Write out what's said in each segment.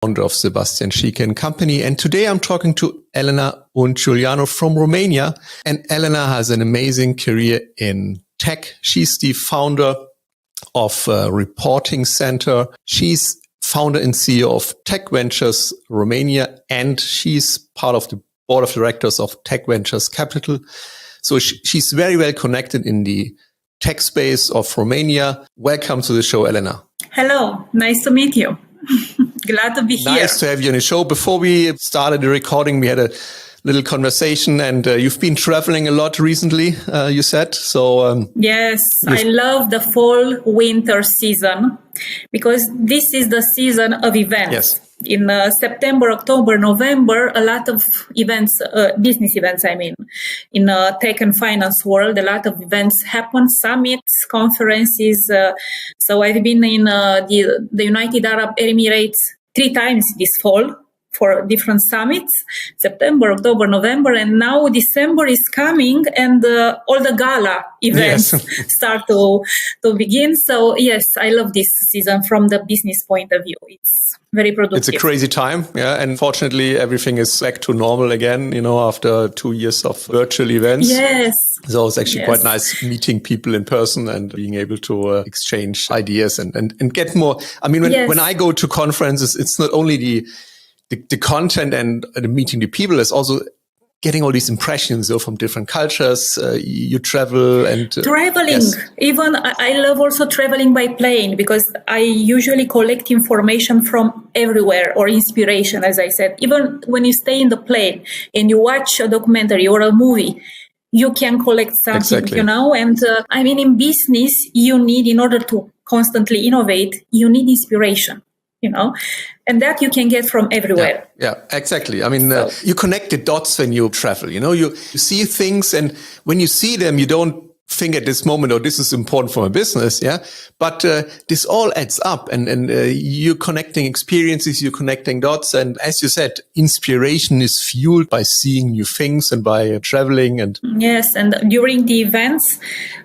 founder of Sebastian Schieke & Company. And today I'm talking to Elena Uncliuleanu from Romania. And Elena has an amazing career in tech. She's the founder of Reporting Center. She's founder and CEO of Tech Ventures Romania, and she's part of the board of directors of Tech Ventures Capital. So she's very well connected in the tech space of Romania. Welcome to the show, Elena. Hello, nice to meet you. Glad to be here. Nice to have you on the show. Before we started the recording, we had a little conversation, and you've been traveling a lot recently, you said. So yes, I love the fall-winter season because this is the season of events. Yes. In September, October, November, a lot of events, business events, in tech and finance world, a lot of events happen, summits, conferences. So I've been in the United Arab Emirates 3 times this fall for different summits, September, October, November, and now December is coming, and all the gala events start to begin. So yes, I love this season from the business point of view. It's very productive. It's a crazy time, yeah. And fortunately, everything is back to normal again, after 2 years of virtual events. Yes. So it's actually quite nice meeting people in person and being able to exchange ideas and get more. I mean, when I go to conferences, it's not only the content and meeting the people, is also getting all these impressions from different cultures. You travel and traveling. Yes. Even I love also traveling by plane because I usually collect information from everywhere, or inspiration, as I said. Even when you stay in the plane and you watch a documentary or a movie, you can collect something, And in business, you need, in order to constantly innovate, you need inspiration. And that you can get from everywhere. Yeah, exactly. I mean, you connect the dots when you travel, you see things, and when you see them, you don't think at this moment, this is important for my business. Yeah. But this all adds up, and you're connecting experiences, you're connecting dots. And as you said, inspiration is fueled by seeing new things and by traveling. And yes. And during the events,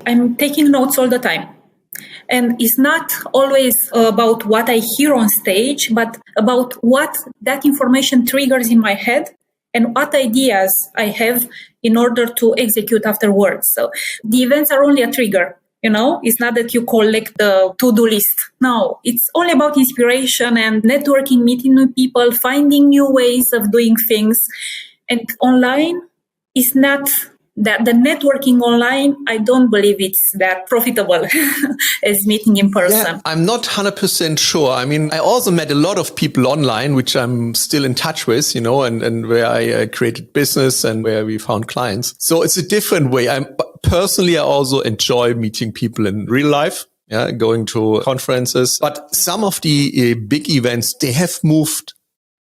I'm taking notes all the time. And it's not always about what I hear on stage, but about what that information triggers in my head and what ideas I have in order to execute afterwards. So the events are only a trigger, It's not that you collect the to-do list. No, it's all about inspiration and networking, meeting new people, finding new ways of doing things. And online is not... that the networking online, I don't believe it's that profitable as meeting in person. Yeah, I'm not 100% sure. I mean, I also met a lot of people online, which I'm still in touch with, and where I created business and where we found clients. So it's a different way. I also enjoy meeting people in real life. Yeah, going to conferences. But some of the big events, they have moved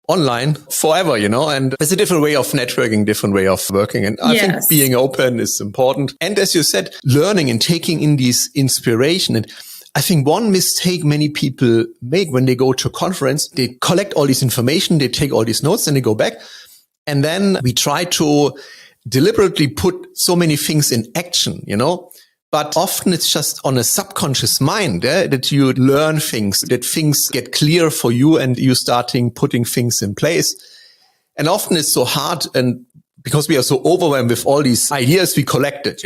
online forever, and it's a different way of networking, different way of working. And I think being open is important. And as you said, learning and taking in these inspiration. And I think one mistake many people make when they go to a conference, they collect all this information, they take all these notes and they go back. And then we try to deliberately put so many things in action, But often it's just on a subconscious mind that you learn things, that things get clear for you and you starting putting things in place. And often it's so hard, and because we are so overwhelmed with all these ideas we collected,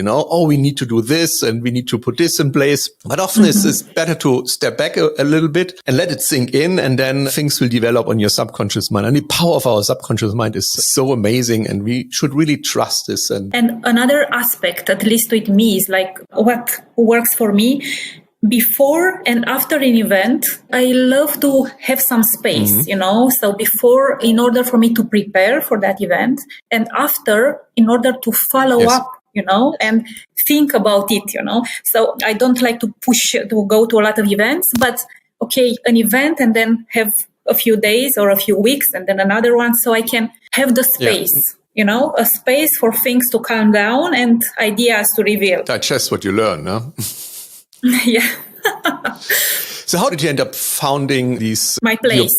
we need to do this and we need to put this in place. But often it's better to step back a little bit and let it sink in, and then things will develop on your subconscious mind. And the power of our subconscious mind is so amazing, and we should really trust this. And another aspect, at least with me, is like what works for me. Before and after an event, I love to have some space, So before, in order for me to prepare for that event, and after, in order to follow up, and think about it, So I don't like to go to a lot of events, but an event and then have a few days or a few weeks and then another one, so I can have the space. A space for things to calm down and ideas to reveal. Digest what you learn, no? Yeah. So how did you end up founding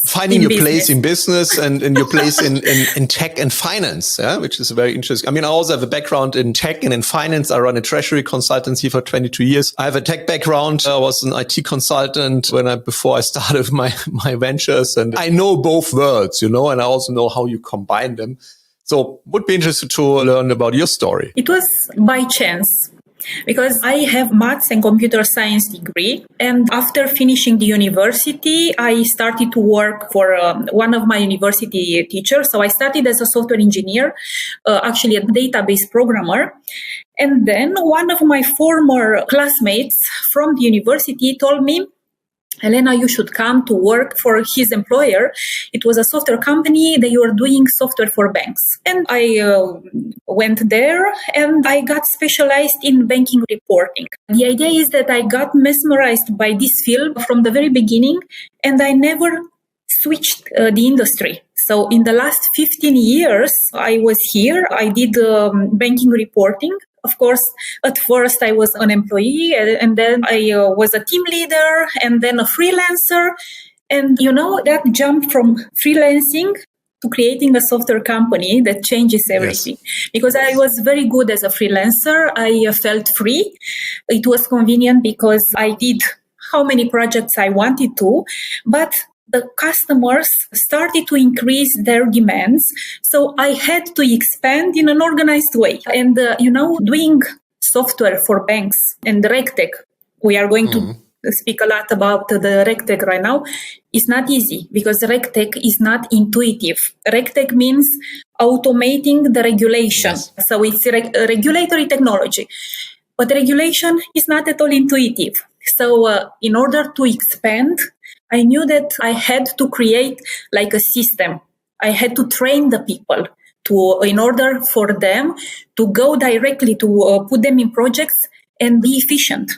finding your place in business and your place in tech and finance, which is very interesting. I mean, I also have a background in tech and in finance. I run a treasury consultancy for 22 years. I have a tech background. I was an IT consultant before I started my ventures, and I know both worlds, and I also know how you combine them. So would be interested to learn about your story. It was by chance. Because I have maths and computer science degree. And after finishing the university, I started to work for one of my university teachers. So I started as a software engineer, actually a database programmer. And then one of my former classmates from the university told me, Elena, you should come to work for his employer. It was a software company. They were doing software for banks. And I went there and I got specialized in banking reporting. The idea is that I got mesmerized by this field from the very beginning, and I never switched the industry. So in the last 15 years, I was here. I did banking reporting. Of course, at first I was an employee, and then I was a team leader, and then a freelancer. And, that jump from freelancing to creating a software company, that changes everything. Yes. Because I was very good as a freelancer. I felt free. It was convenient because I did how many projects I wanted to, but the customers started to increase their demands. So I had to expand in an organized way. And, doing software for banks and RegTech, we are going to speak a lot about the RegTech right now, is not easy because RegTech is not intuitive. RegTech means automating the regulation. Yes. So it's regulatory technology. But regulation is not at all intuitive. So in order to expand, I knew that I had to create like a system. I had to train the people in order for them to go directly to put them in projects and be efficient.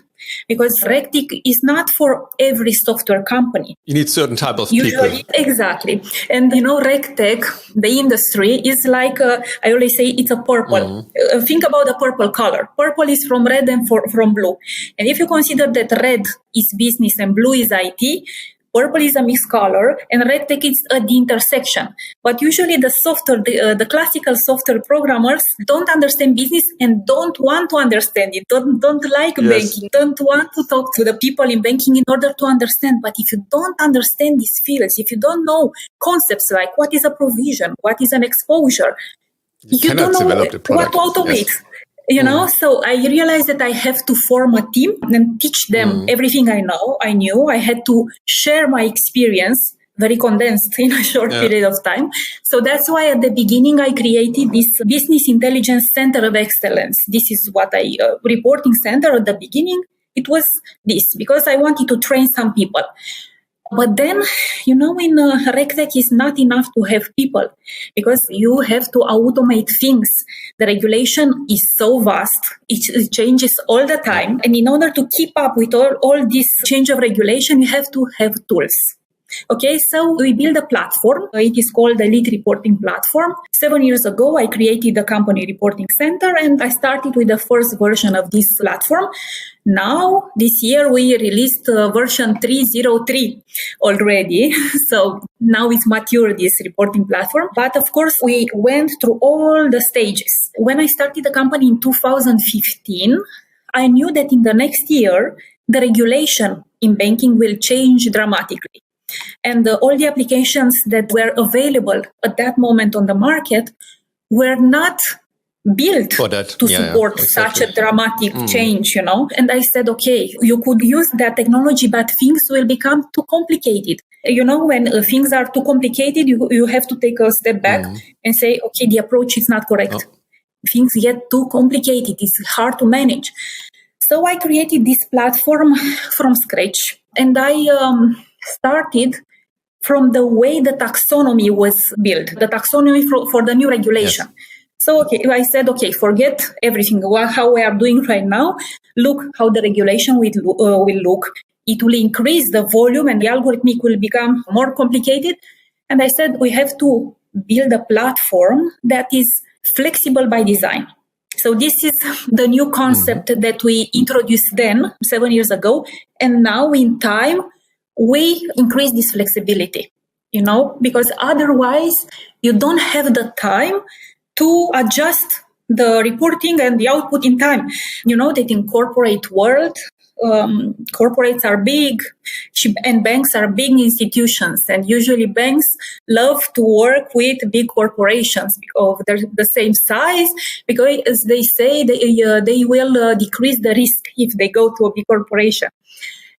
Because RegTech is not for every software company. You need certain type of people. Exactly. And RegTech, the industry is like, I always say it's a purple. Think about the purple color. Purple is from red and from blue. And if you consider that red is business and blue is IT, purple is a mixed color, and RegTech is at the intersection. But usually the classical software programmers don't understand business and don't want to understand it, don't like banking, don't want to talk to the people in banking in order to understand. But if you don't understand these fields, if you don't know concepts like what is a provision, what is an exposure, you don't know what to automate. Yes. So I realized that I have to form a team and teach them everything I knew. I had to share my experience, very condensed in a short period of time. So that's why at the beginning I created this Business Intelligence Center of Excellence. This is what reporting center at the beginning. It was this because I wanted to train some people. But then, in RegTech is not enough to have people because you have to automate things. The regulation is so vast. It changes all the time. And in order to keep up with all this change of regulation, you have to have tools. Okay, so we build a platform. It is called the Elite Reporting Platform. 7 years ago, I created the company reporting center and I started with the first version of this platform. Now, this year, we released version 3.03 already. So now it's mature, this reporting platform. But of course, we went through all the stages. When I started the company in 2015, I knew that in the next year, the regulation in banking will change dramatically. And all the applications that were available at that moment on the market were not built to support such a dramatic change, And I said, okay, you could use that technology, but things will become too complicated. When things are too complicated, you have to take a step back and say, okay, the approach is not correct. Things get too complicated. It's hard to manage. So I created this platform from scratch, and I started from the way the taxonomy was built, the taxonomy for the new regulation. Yes. So I said, forget everything, how we are doing right now. Look how the regulation will look. It will increase the volume and the algorithmic will become more complicated. And I said, we have to build a platform that is flexible by design. So this is the new concept that we introduced then, 7 years ago. And now in time, we increase this flexibility, because otherwise you don't have the time to adjust the reporting and the output in time. That in corporate world, corporates are big and banks are big institutions, and usually banks love to work with big corporations of the same size, because as they say they will decrease the risk if they go to a big corporation.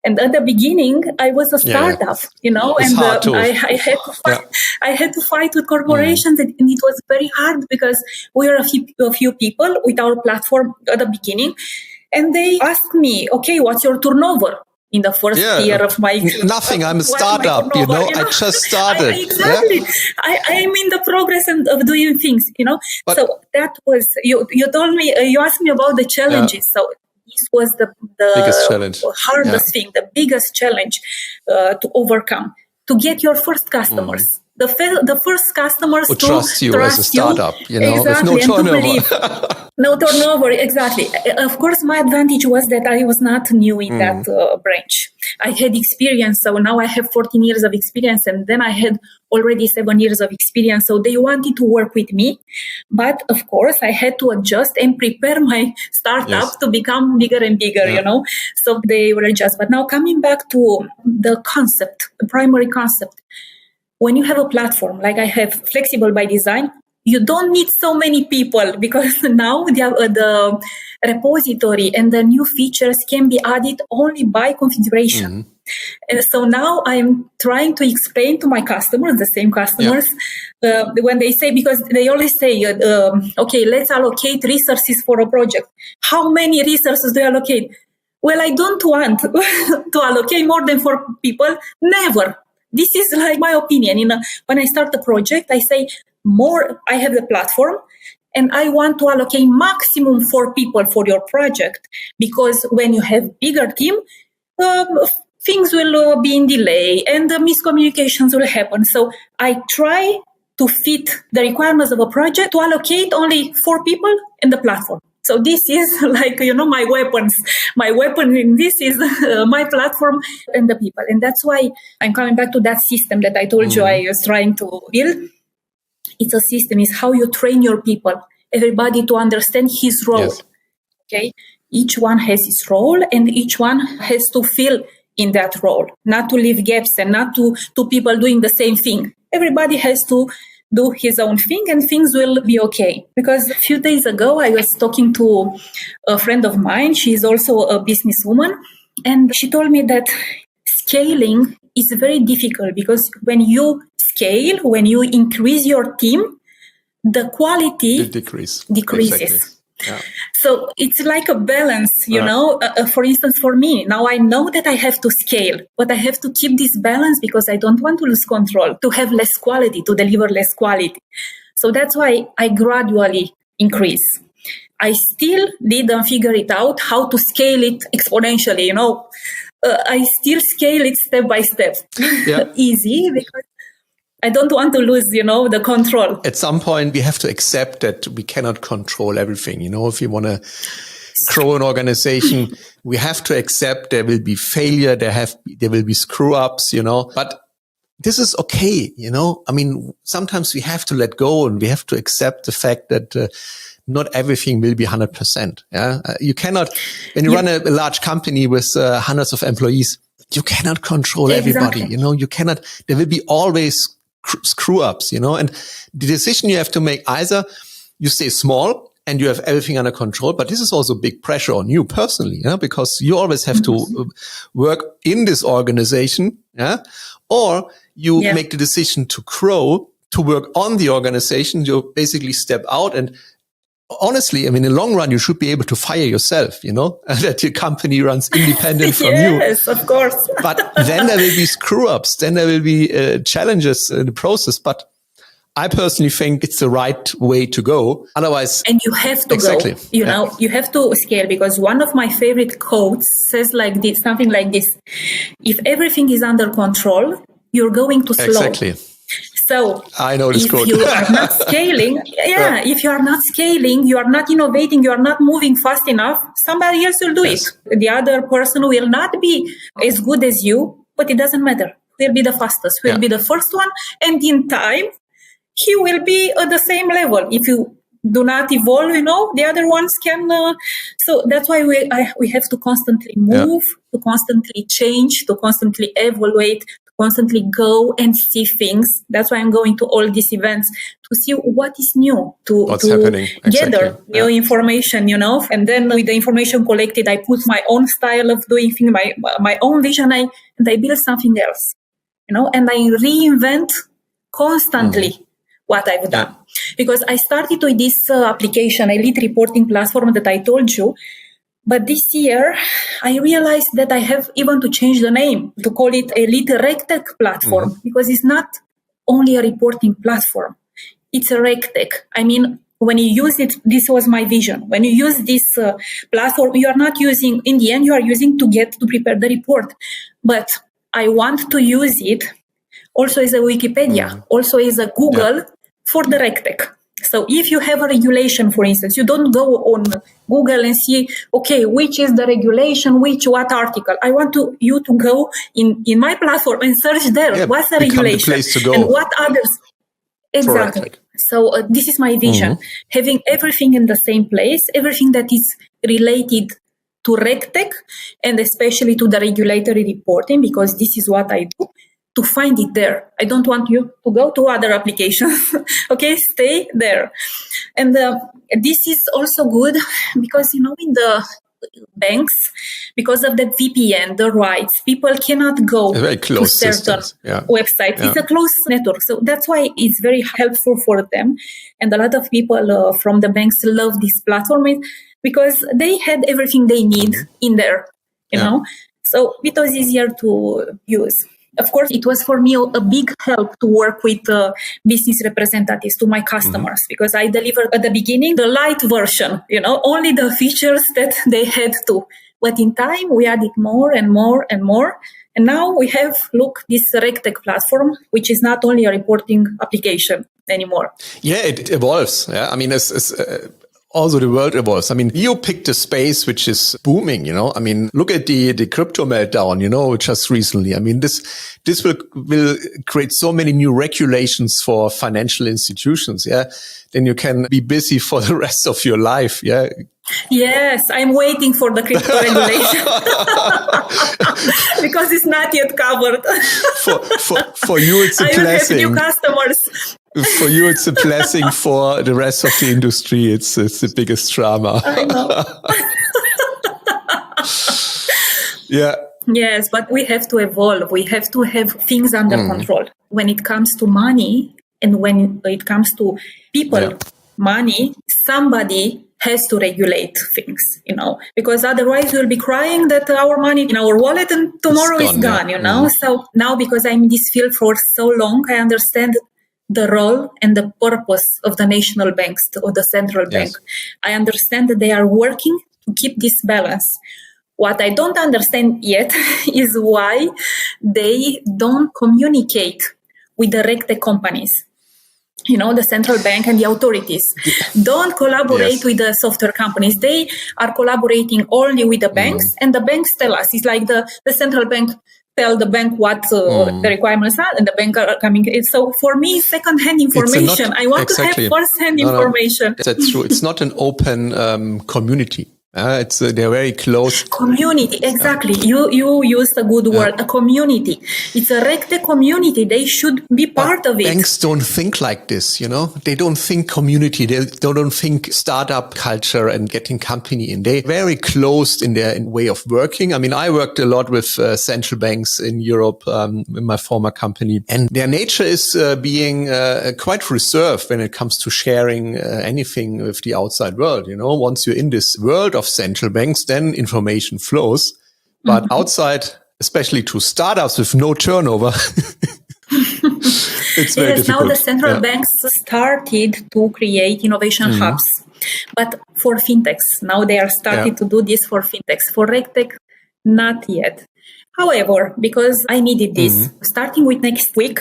And at the beginning, I was a startup, and I had to fight with corporations, and it was very hard because we were a few people with our platform at the beginning, and they asked me, "Okay, what's your turnover?" In the first year of my nothing, I'm a startup, I just started. Exactly. I'm in the progress of doing things, But so that was you told me, you asked me about the challenges. So this was the biggest challenge, hardest thing, the biggest challenge to overcome, to get your first customers. The first customers who trust you as a startup, exactly, with no turnover. No turnover, exactly. Of course, my advantage was that I was not new in that branch. I had experience, so now I have 14 years of experience, and then I had already 7 years of experience. So they wanted to work with me, but of course, I had to adjust and prepare my startup to become bigger and bigger. So they will adjust. But now coming back to the concept, the primary concept. When you have a platform like I have, flexible by design, you don't need so many people, because now the repository and the new features can be added only by configuration. And so now I'm trying to explain to my customers, the same customers, when they say, because they always say, okay, let's allocate resources for a project. How many resources do you allocate? Well, I don't want to allocate more than 4 people. Never. This is like my opinion. When I start the project, I say I have the platform and I want to allocate maximum 4 people for your project, because when you have bigger team, things will be in delay and the miscommunications will happen. So I try to fit the requirements of a project to allocate only 4 people in the platform. So this is like, my weapons. My weapon in this is my platform and the people. And that's why I'm coming back to that system that I told you I was trying to build. It's a system. It's how you train your people, everybody to understand his role. Yes. Okay. Each one has his role and each one has to fill in that role, not to leave gaps and not to people doing the same thing. Everybody has to do his own thing and things will be okay. Because a few days ago, I was talking to a friend of mine. She's also a businesswoman. And she told me that scaling is very difficult, because when you scale, when you increase your team, the quality decreases. Exactly. Yeah. So it's like a balance, for instance, for me, now I know that I have to scale, but I have to keep this balance because I don't want to lose control, to have less quality, to deliver less quality. So that's why I gradually increase. I still didn't figure it out how to scale it exponentially, I still scale it step by step. Yeah. Easy, because I don't want to lose, the control. At some point, we have to accept that we cannot control everything. If you want to grow an organization, we have to accept there will be failure, there will be screw ups, but this is okay. I mean, sometimes we have to let go and we have to accept the fact that not everything will be 100%. Yeah, you cannot, when you run a large company with hundreds of employees, you cannot control everybody. You cannot. There will be always screw ups, and the decision you have to make, either you stay small and you have everything under control, but this is also big pressure on you personally, because you always have to work in this organization, or you make the decision to grow, to work on the organization. You basically step out, and honestly, I mean, in the long run, you should be able to fire yourself, that your company runs independent from you. Yes, of course. But then there will be screw-ups. Then there will be challenges in the process. But I personally think it's the right way to go. Otherwise, and you have to go. You have to scale, because one of my favorite quotes says like this, something like this: if everything is under control, you're going to slow. Exactly. So I know this quote. If you are not scaling, if you are not scaling, you are not innovating, you are not moving fast enough, somebody else will do it. The other person will not be as good as you, but it doesn't matter. Who will be the fastest? Who will be the first one? And in time, he will be at the same level. If you do not evolve, the other ones can. So that's why we have to constantly move, to constantly change, to constantly evaluate, to constantly go and see things. That's why I'm going to all these events to see what is new, what's happening, gather new information, and then with the information collected, I put my own style of doing things, my own vision, and I build something else, and I reinvent constantly what I've done. Because I started with this application, Elite Reporting Platform that I told you. But this year, I realized that I have even to change the name to call it Elite RegTech Platform, because it's not only a reporting platform. It's a RegTech. I mean, when you use it, this was my vision. When you use this platform, you are not using, in the end, you are using to prepare the report. But I want to use it also as a Wikipedia, also as a Google for the RegTech. So if you have a regulation, for instance, you don't go on Google and see, okay, which is the regulation, what article. I want you to go in my platform and search there. What's the regulation? The place to go. And what others. Exactly. So this is my vision. Having everything in the same place, everything that is related to RegTech and especially to the regulatory reporting, because this is what I do. To find it there. I don't want you to go to other applications. Okay, stay there. And this is also good because, in the banks, because of the VPN, the rights, people cannot go to certain websites. It's a closed network. So that's why it's very helpful for them. And a lot of people from the banks love this platform because they had everything they need in there, you know. So it was easier to use. Of course, it was for me a big help to work with business representatives to my customers because I delivered at the beginning the light version, only the features that they had to. But in time, we added more and more and more. And now we have, this RegTech platform, which is not only a reporting application anymore. Yeah, it evolves. Yeah, I mean, also the world evolves. I mean, you picked a space which is booming, I mean, look at the crypto meltdown, just recently. I mean, this will create so many new regulations for financial institutions. Yeah. Then you can be busy for the rest of your life. Yeah. Yes, I'm waiting for the crypto regulation because it's not yet covered. For you, it's a blessing. I will have new customers. For you, it's a blessing. For the rest of the industry, it's the biggest drama. I know. Yeah. Yes, but we have to evolve. We have to have things under control. When it comes to money and when it comes to people, money, somebody has to regulate things, because otherwise we'll be crying that our money in our wallet and tomorrow is gone, So now because I'm in this field for so long, I understand the role and the purpose of the national banks or the central bank. I understand that they are working to keep this balance. What I don't understand yet is why they don't communicate with the RegTech companies. The central bank and the authorities don't collaborate with the software companies. They are collaborating only with the banks, and the banks tell us. It's like the central bank tell the bank what the requirements are, and the bank are coming. So for me, second-hand information. I want to have first-hand information. That's true. It's not an open community. They're very close. Community, exactly. You used a good word, a community. It's a RegTech community. They should be part of it. Banks don't think like this, They don't think community. They don't think startup culture and getting company in. They're very closed in their way of working. I mean, I worked a lot with central banks in Europe in my former company. And their nature is being quite reserved when it comes to sharing anything with the outside world. Once you're in this world of central banks, then information flows. But outside, especially to startups with no turnover, it's very difficult. Now the central banks started to create innovation hubs, but for fintechs. Now they are starting to do this for fintechs. For RegTech, not yet. However, because I needed this, starting with next week,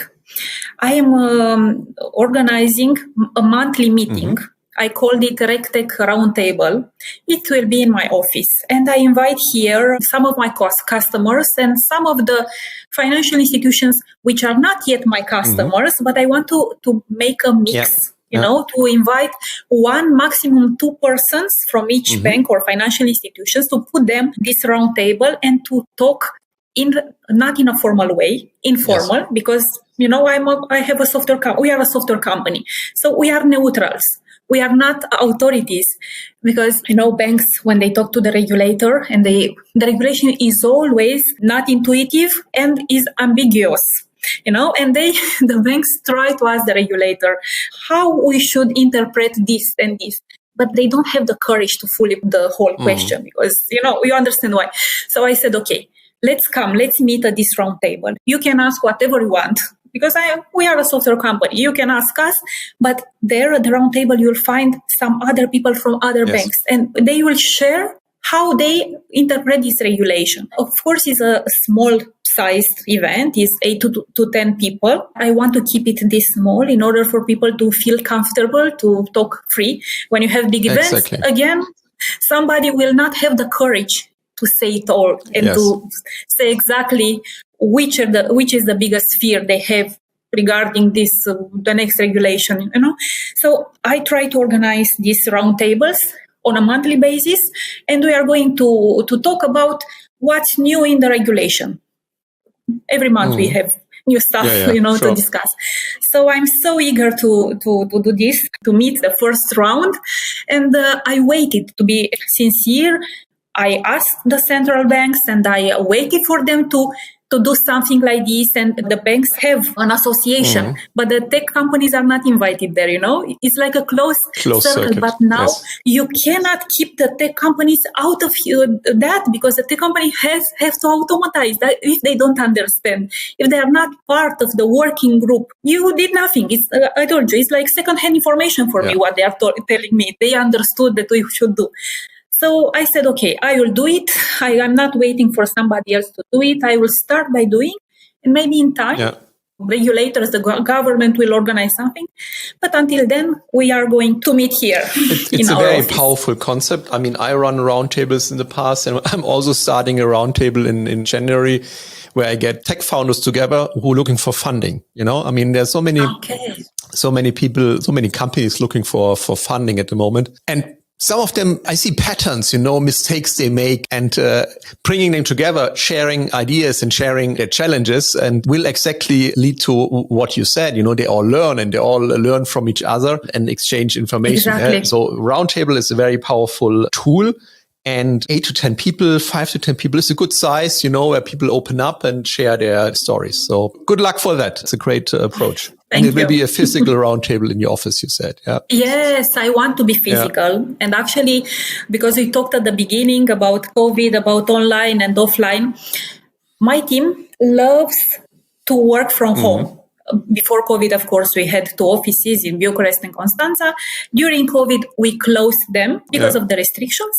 I am organizing a monthly meeting I called it RegTech Roundtable. It will be in my office. And I invite here some of my customers and some of the financial institutions which are not yet my customers, but I want to make a mix. To invite one, maximum two persons from each bank or financial institutions to put them this round table and to talk not in a formal way, informal, because we are a software company, so we are neutrals. We are not authorities, because banks, when they talk to the regulator, and the regulation is always not intuitive and is ambiguous. And the banks try to ask the regulator how we should interpret this and this, but they don't have the courage to fully the whole question, because you understand why. So I said, okay, let's meet at this round table. You can ask whatever you want, because we are a software company. You can ask us, but there at the round table you'll find some other people from other banks, and they will share how they interpret this regulation. Of course, it's a small sized event, is 8 to 10 people. I want to keep it this small in order for people to feel comfortable to talk free. When you have big events, again, somebody will not have the courage to say it all and to say exactly which is the biggest fear they have regarding this, the next regulation, So I try to organize these roundtables on a monthly basis, and we are going to talk about what's new in the regulation. Every month we have new stuff, to discuss. So I'm so eager to do this, to meet the first round. And I waited, to be sincere. I asked the central banks and I waited for them to do something like this. And the banks have an association, but the tech companies are not invited there, It's like a closed circle. But now you cannot keep the tech companies out of that, because the tech company have to automatize that if they don't understand. If they are not part of the working group, you did nothing. I told you, it's like secondhand information for me, what they are telling me. They understood that we should do. So I said, okay, I will do it. I'm not waiting for somebody else to do it. I will start by doing, and maybe in time, regulators, the government will organize something. But until then, we are going to meet here. It's a very powerful concept. I mean, I run roundtables in the past, and I'm also starting a roundtable in January, where I get tech founders together who are looking for funding. I mean, there's so many people, so many companies looking for funding at the moment. And some of them, I see patterns, mistakes they make, and bringing them together, sharing ideas and sharing their challenges, and will exactly lead to what you said. They all learn, and they all learn from each other and exchange information. Exactly. So Roundtable is a very powerful tool. And 8 to 10 people, 5 to 10 people is a good size, where people open up and share their stories. So good luck for that. It's a great approach. And it will be a physical roundtable in your office, you said. Yeah. Yes, I want to be physical. Yeah. And actually, because we talked at the beginning about COVID, about online and offline, my team loves to work from home. Before COVID, of course, we had 2 offices in Bucharest and Constanța. During COVID, we closed them because of the restrictions.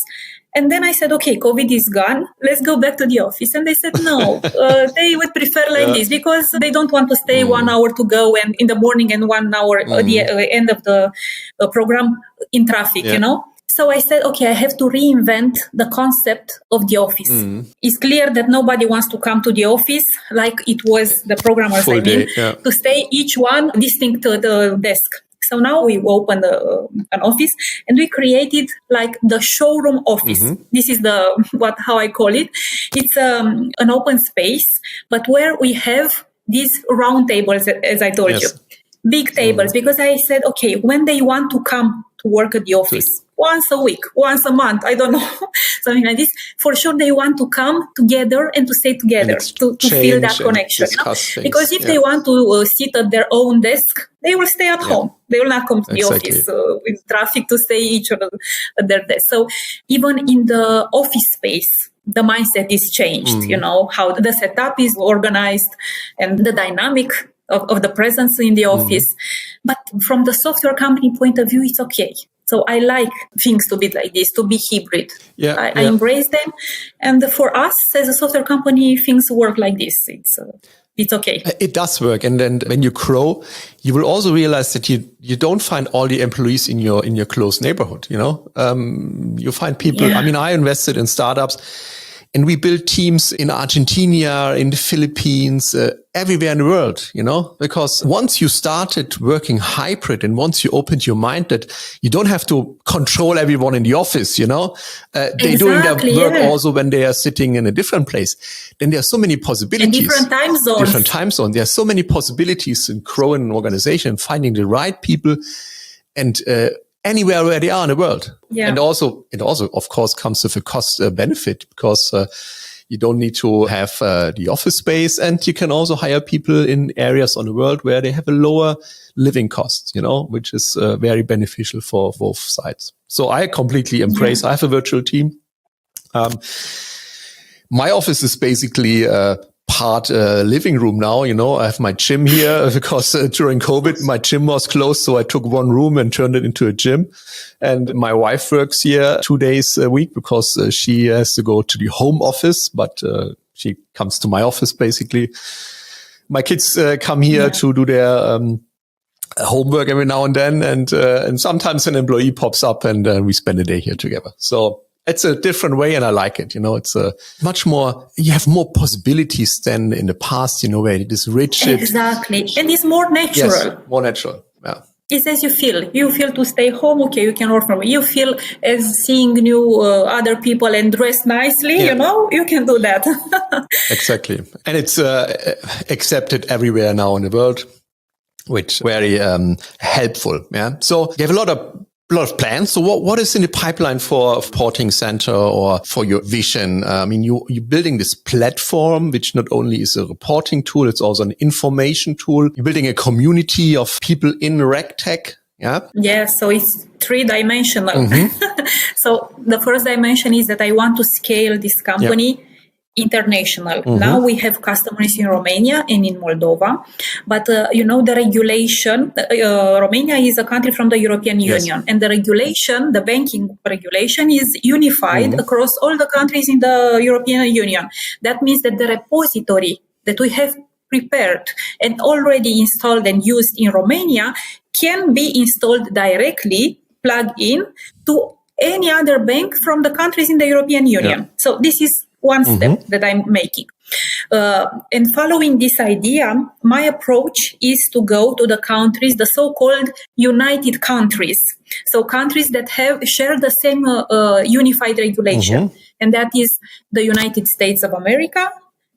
And then I said, okay, COVID is gone. Let's go back to the office. And they said, no, they would prefer like this, because they don't want to stay 1 hour to go and in the morning and 1 hour at the end of the program in traffic, So I said, okay, I have to reinvent the concept of the office. It's clear that nobody wants to come to the office like it was the programmers, to stay each one distinct to the desk. So now we opened an office, and we created like the showroom office. This is how I call it. It's an open space, but where we have these round tables, as I told you, big tables, because I said, okay, when they want to come to work at the office, once a week, once a month, I don't know, something like this, for sure they want to come together and to stay together, to feel that connection. Because if they want to sit at their own desk, they will stay at home. They will not come to the office with traffic to stay each other at their desk. So even in the office space, the mindset is changed, how the setup is organized and the dynamic of the presence in the office. But from the software company point of view, it's okay. So I like things to be like this, to be hybrid. I embrace them. And for us as a software company, things work like this. it's okay. It does work. And then when you grow, you will also realize that you don't find all the employees in your close neighborhood, you find people. Yeah. I mean, I invested in startups and we built teams in Argentina, in the Philippines, everywhere in the world, because once you started working hybrid and once you opened your mind that you don't have to control everyone in the office, they're doing their work also when they are sitting in a different place. Then there are so many possibilities. And different time zones. There are so many possibilities in growing an organization, finding the right people and, anywhere where they are in the world. Yeah. And also, it also, of course, comes with a cost benefit because you don't need to have the office space and you can also hire people in areas on the world where they have a lower living cost, which is very beneficial for both sides. So I completely embrace. I have a virtual team. My office is basically part living room now. I have my gym here because during COVID, my gym was closed. So I took one room and turned it into a gym. And my wife works here 2 days a week because she has to go to the home office, but she comes to my office basically. My kids come here to do their homework every now and then. And sometimes an employee pops up and we spend a day here together. So it's a different way and I like it. It's a much more, you have more possibilities than in the past, where it is rigid. Exactly. And it's more natural. Yes, more natural. Yeah. It's as you feel. You feel to stay home. Okay, you can work from home. You feel as seeing new other people and dress nicely, you can do that. Exactly. And it's accepted everywhere now in the world, which is very helpful. Yeah. So you have a lot of plans. So what is in the pipeline for Reporting Center or for your vision? I mean, you're building this platform, which not only is a reporting tool, it's also an information tool. You're building a community of people in RegTech. Yeah. Yeah. So it's 3-dimensional. Mm-hmm. So the first dimension is that I want to scale this company international. Mm-hmm. Now we have customers in Romania and in Moldova, but the regulation, Romania is a country from the European Union, and the regulation, the banking regulation is unified across all the countries in the European Union. That means that the repository that we have prepared and already installed and used in Romania can be installed directly, plug in to any other bank from the countries in the European Union. Yeah. So this is one step that I'm making. And following this idea, my approach is to go to the countries, the so-called united countries. So countries that share the same unified regulation. And that is the United States of America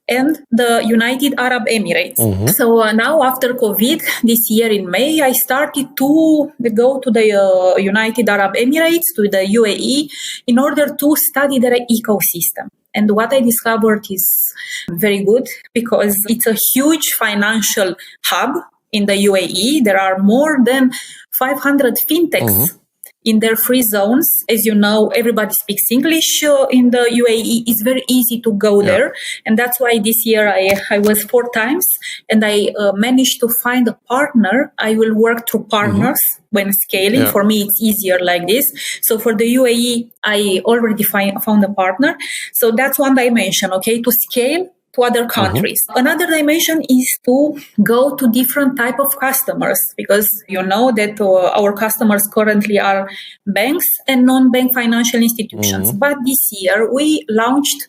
and the United Arab Emirates. So now after COVID, this year in May, I started to go to the United Arab Emirates, to the UAE, in order to study their ecosystem. And what I discovered is very good because it's a huge financial hub in the UAE. There are more than 500 fintechs in their free zones. As you know, everybody speaks English in the UAE. It's very easy to go there. And that's why this year I was 4 times and I managed to find a partner. I will work through partners when scaling. For me, it's easier like this. So for the UAE, I already found a partner. So that's one dimension, to scale to other countries. Another dimension is to go to different type of customers because you know that our customers currently are banks and non-bank financial institutions. But this year we launched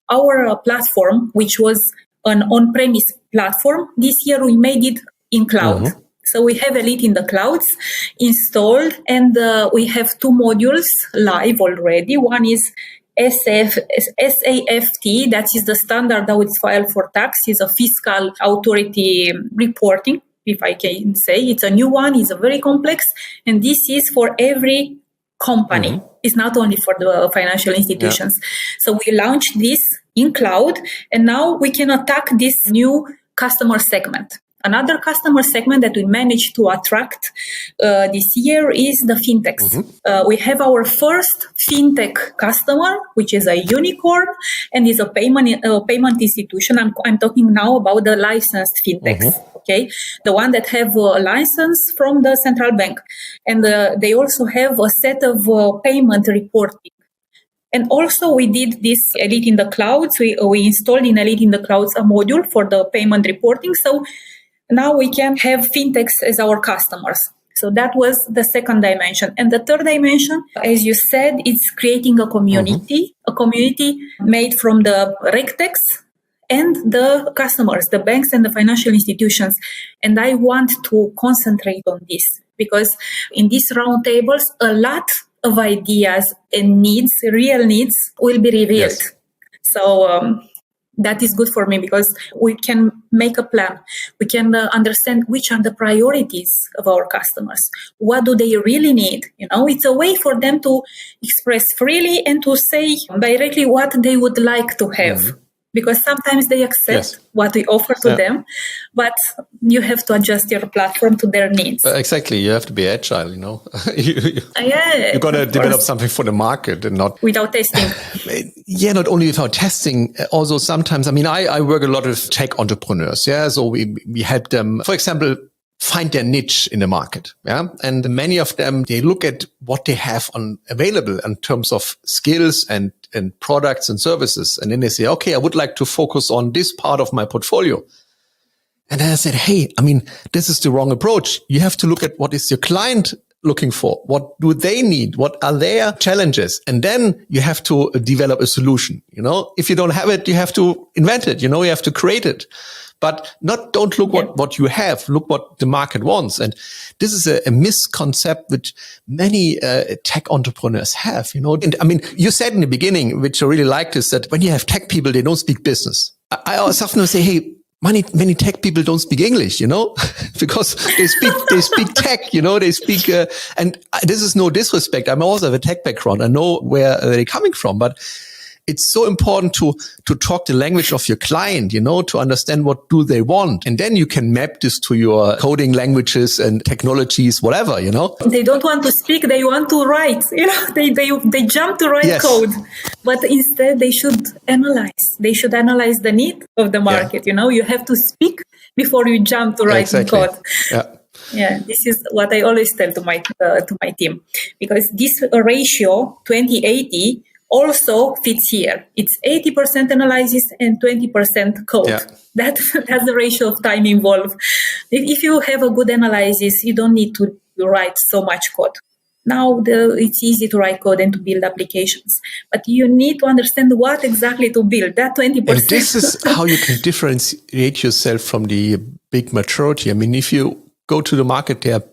our platform, which was an on-premise platform. This year we made it in cloud. So we have Elite in the clouds installed and we have 2 modules live already. One is SAFT, that is the standard that is filed for tax, is a fiscal authority reporting, if I can say. It's a new one, it's a very complex, and this is for every company. It's not only for the financial institutions. So we launched this in cloud, and now we can attack this new customer segment. Another customer segment that we managed to attract this year is the fintechs. We have our first fintech customer, which is a unicorn and is a payment institution. I'm talking now about the licensed fintechs, the one that have a license from the central bank. And they also have a set of payment reporting. And also we did this Elite in the Clouds. We installed in Elite in the Clouds a module for the payment reporting. So now we can have fintechs as our customers. So that was the second dimension. And the third dimension, as you said, it's creating a community made from the RegTechs and the customers, the banks and the financial institutions. And I want to concentrate on this because in these roundtables, a lot of ideas and needs, real needs, will be revealed. Yes. So that is good for me because we can make a plan. We can understand which are the priorities of our customers. What do they really need? It's a way for them to express freely and to say directly what they would like to have. Mm-hmm. Because sometimes they accept what we offer to them, but you have to adjust your platform to their needs. Exactly. You have to be agile, You're going to develop something for the market and not... without testing. Not only without testing. Also, sometimes, I work a lot with tech entrepreneurs. So we help them, for example, find their niche in the market. And many of them, they look at what they have available in terms of skills and products and services. And then they say, okay, I would like to focus on this part of my portfolio. And then I said, hey, this is the wrong approach. You have to look at what is your client looking for? What do they need? What are their challenges? And then you have to develop a solution. If you don't have it, you have to invent it. You have to create it. But don't look what you have, look what the market wants. And this is a misconcept which many tech entrepreneurs have, And you said in the beginning, which I really liked, is that when you have tech people, they don't speak business. I often say, hey, many tech people don't speak English, because they speak tech, they speak, and this is no disrespect. I also have a tech background. I know where they're coming from, but it's so important to talk the language of your client, to understand what do they want. And then you can map this to your coding languages and technologies, whatever, They don't want to speak, they want to write, they jump to write code. But instead they should analyze. They should analyze the need of the market, You have to speak before you jump to write code. Yeah, this is what I always tell to my team. Because this ratio, 20-80, also fits here. It's 80% analysis and 20% code. Yeah. That's the ratio of time involved. If you have a good analysis, you don't need to write so much code. Now it's easy to write code and to build applications, but you need to understand what exactly to build. That 20%. And this is how you can differentiate yourself from the big majority. If you go to the market, there are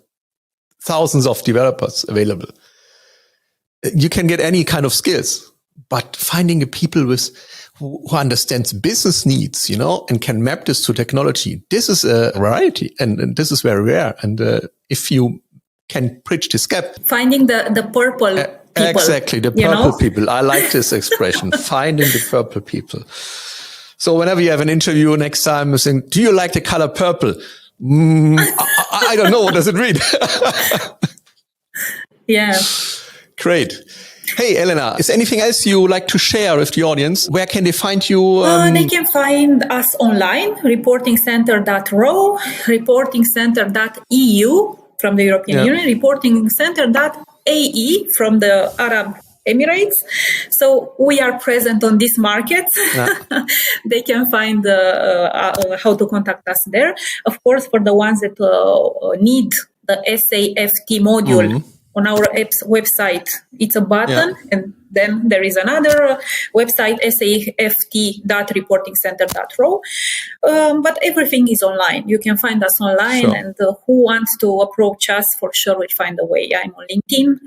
thousands of developers available. You can get any kind of skills, but finding a people who understands business needs, and can map this to technology, this is a variety, and this is very rare. And if you can bridge this gap, finding the purple people, exactly, the purple people. I like this expression, finding the purple people. So whenever you have an interview next time, you're saying, "Do you like the color purple?" I don't know. What does it mean? Yeah. Great. Hey, Elena, is there anything else you would like to share with the audience? Where can they find you? They can find us online, reportingcenter.ro, reportingcenter.eu from the European Union, reportingcenter.ae from the Arab Emirates. So we are present on these markets. Yeah. They can find how to contact us there. Of course, for the ones that need the SAFT module, on our app's website, it's a button, and then there is another website, saft.reportingcenter.ro. But everything is online. You can find us online, and who wants to approach us, for sure will find a way. I'm on LinkedIn.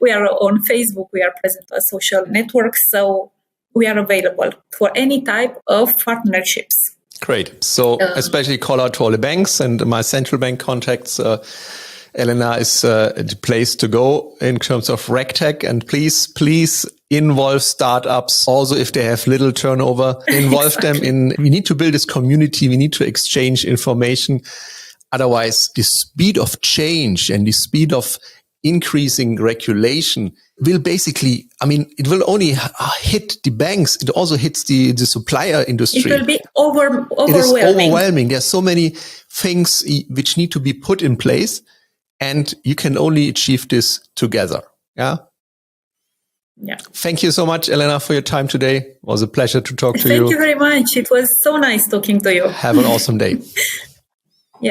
We are on Facebook. We are present on social networks. So we are available for any type of partnerships. Great. So especially call out to all the banks and my central bank contacts. Elena is the place to go in terms of RegTech, and please involve startups. Also, if they have little turnover, involve them in. We need to build this community. We need to exchange information. Otherwise, the speed of change and the speed of increasing regulation will basically, it will only hit the banks. It also hits the supplier industry. It will be overwhelming. It is overwhelming. There's so many things which need to be put in place. And you can only achieve this together. Yeah. Yeah. Thank you so much, Elena, for your time today. It was a pleasure to talk to you. Thank you very much. It was so nice talking to you. Have an awesome day.